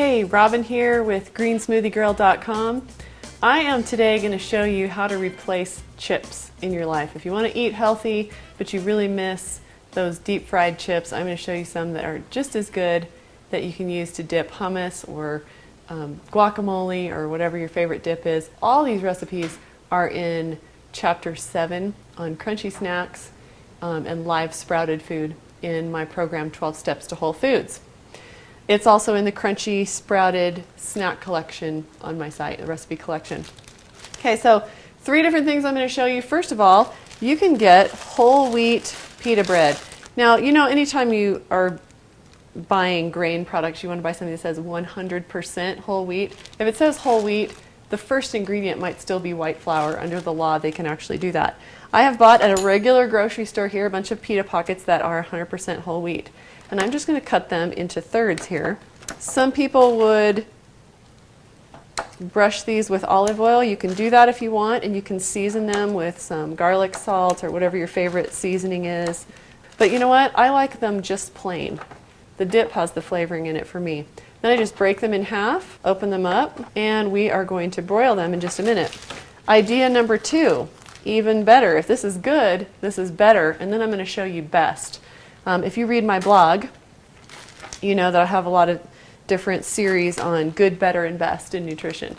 Hey, Robin here with Greensmoothiegirl.com. I am today going to show you how to replace chips in your life. If you want to eat healthy, but you really miss those deep fried chips, I'm going to show you some that are just as good that you can use to dip hummus or guacamole or whatever your favorite dip is. All these recipes are in Chapter 7 on crunchy snacks and live sprouted food in my program 12 Steps to Whole Foods. It's also in the crunchy sprouted snack collection on my site, the recipe collection. Okay, so 3 different things I'm going to show you. First of all, you can get whole wheat pita bread. Now, you know, anytime you are buying grain products, you want to buy something that says 100% whole wheat. If it says whole wheat, the first ingredient might still be white flour. Under the law, they can actually do that. I have bought at a regular grocery store here a bunch of pita pockets that are 100% whole wheat. And I'm just going to cut them into thirds here. Some people would brush these with olive oil. You can do that if you want, and you can season them with some garlic salt or whatever your favorite seasoning is. But you know what? I like them just plain. The dip has the flavoring in it for me. Then I just break them in half, open them up, and we are going to broil them in just a minute. Idea number 2, even better. If this is good, this is better, and then I'm going to show you best. If you read my blog, you know that I have a lot of different series on good, better, and best in nutrition.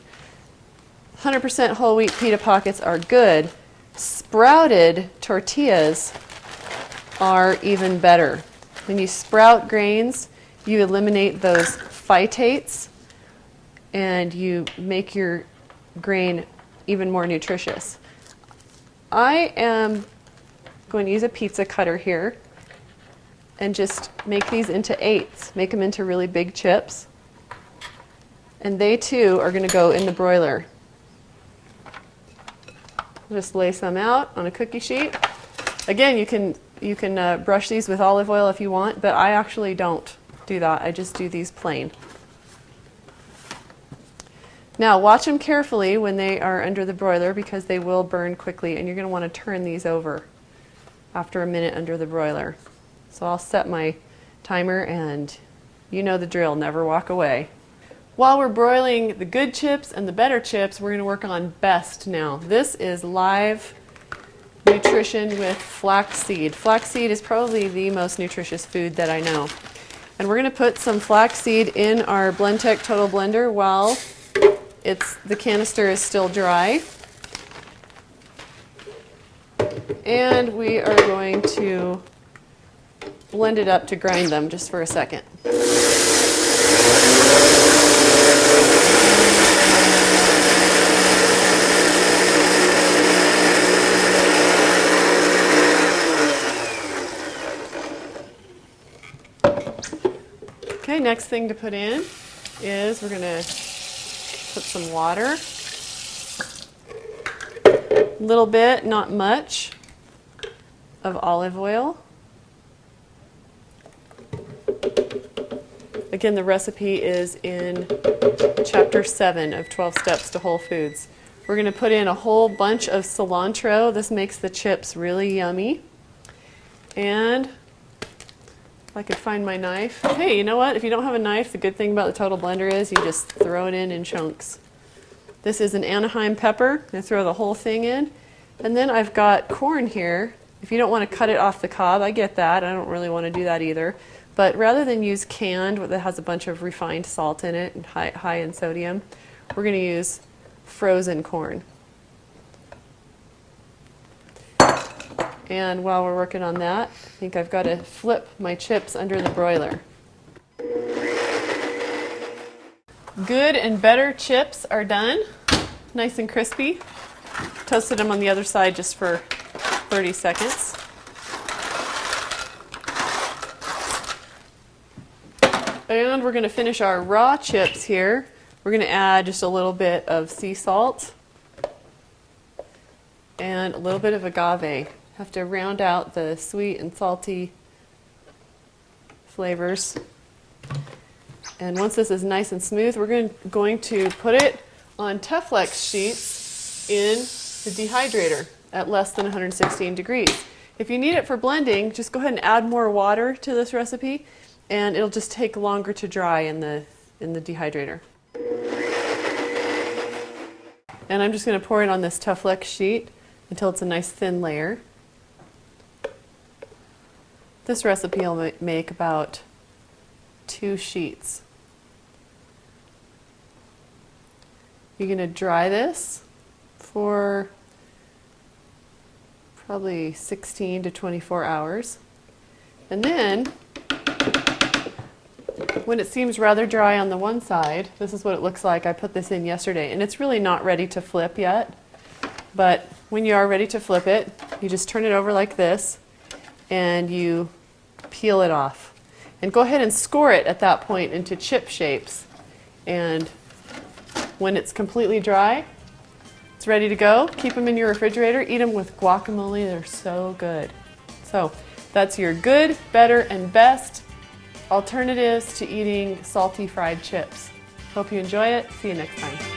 100% whole wheat pita pockets are good. Sprouted tortillas are even better. When you sprout grains, you eliminate those phytates and you make your grain even more nutritious. I am going to use a pizza cutter here and just make these into 8s. Make them into really big chips. And they too are going to go in the broiler. Just lay some out on a cookie sheet. Again, you can brush these with olive oil if you want, but I actually don't do that. I just do these plain. Now watch them carefully when they are under the broiler because they will burn quickly, and you're going to want to turn these over after a minute under the broiler. So I'll set my timer, and you know the drill, never walk away. While we're broiling the good chips and the better chips, we're going to work on best now. This is live nutrition with flaxseed. Flaxseed is probably the most nutritious food that I know. And we're going to put some flaxseed in our Blendtec Total Blender while the canister is still dry. And we are going to blend it up to grind them just for a second. Okay, next thing to put in is we're going to put some water. A little bit, not much, of olive oil. Again, the recipe is in Chapter 7 of 12 Steps to Whole Foods. We're going to put in a whole bunch of cilantro. This makes the chips really yummy. And if I could find my knife. Hey, you know what? If you don't have a knife, the good thing about the Total Blender is you just throw it in chunks. This is an Anaheim pepper. I'm going to throw the whole thing in. And then I've got corn here. If you don't want to cut it off the cob, I get that. I don't really want to do that either. But rather than use canned, that has a bunch of refined salt in it and high in sodium, we're going to use frozen corn. And while we're working on that, I think I've got to flip my chips under the broiler. Good and better chips are done, nice and crispy. Toasted them on the other side just for 30 seconds. And we're going to finish our raw chips here. We're going to add just a little bit of sea salt and a little bit of agave. Have to round out the sweet and salty flavors. And once this is nice and smooth, we're going to put it on Teflex sheets in the dehydrator at less than 116 degrees. If you need it for blending, just go ahead and add more water to this recipe, and it'll just take longer to dry in the in the dehydrator. And I'm just going to pour it on this tough flex sheet until it's a nice thin layer. This recipe will make about 2 sheets. You're going to dry this for probably 16 to 24 hours. And then, when it seems rather dry on the one side, this is what it looks like. I put this in yesterday, and it's really not ready to flip yet. But when you are ready to flip it, you just turn it over like this, and you peel it off. And go ahead and score it at that point into chip shapes. And when it's completely dry, it's ready to go. Keep them in your refrigerator. Eat them with guacamole. They're so good. So that's your good, better, and best alternatives to eating salty fried chips. Hope you enjoy it. See you next time.